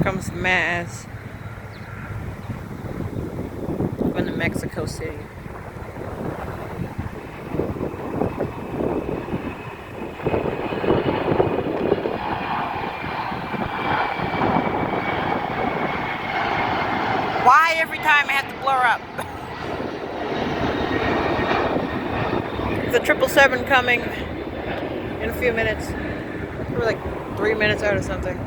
comes Mass going to Mexico City. Why every time I have to blur up? The 777 coming in a few minutes. We're like 3 minutes out or something.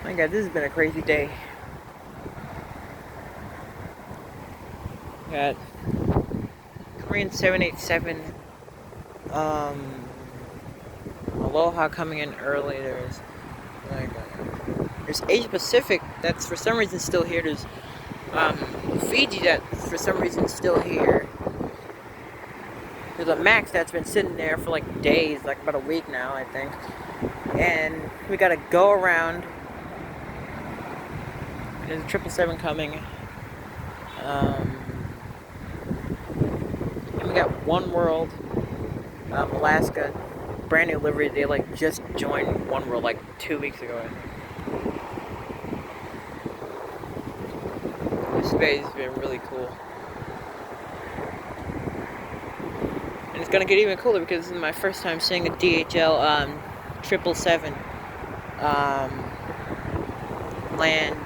My God, this has been a crazy day. Got Korean 787. Aloha coming in early. There's Asia Pacific that's for some reason still here. There's Fiji that for some reason is still here. There's a Max that's been sitting there for like days, like about a week now, I think. And we gotta go around. There's a 777 coming. And we got One World, Alaska, brand new livery. They like just joined One World like 2 weeks ago. This space has been really cool. And it's gonna get even cooler because this is my first time seeing a DHL 777 land.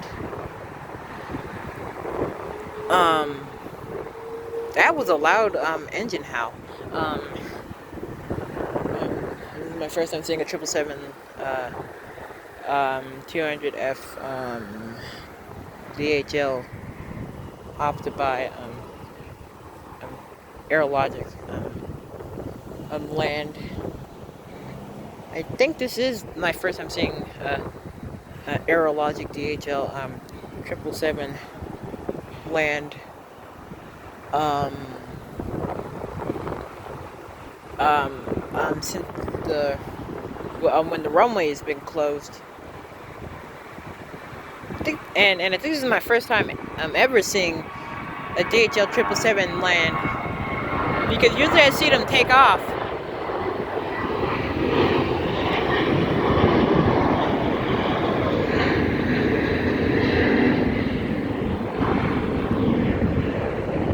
That was a loud engine howl. This is my first time seeing a 777 200F DHL opted by Aerologic land. I think this is my first time seeing Aerologic DHL 777 land. Since when the runway has been closed. I think this is my first time ever seeing a DHL 777 land, because usually I see them take off.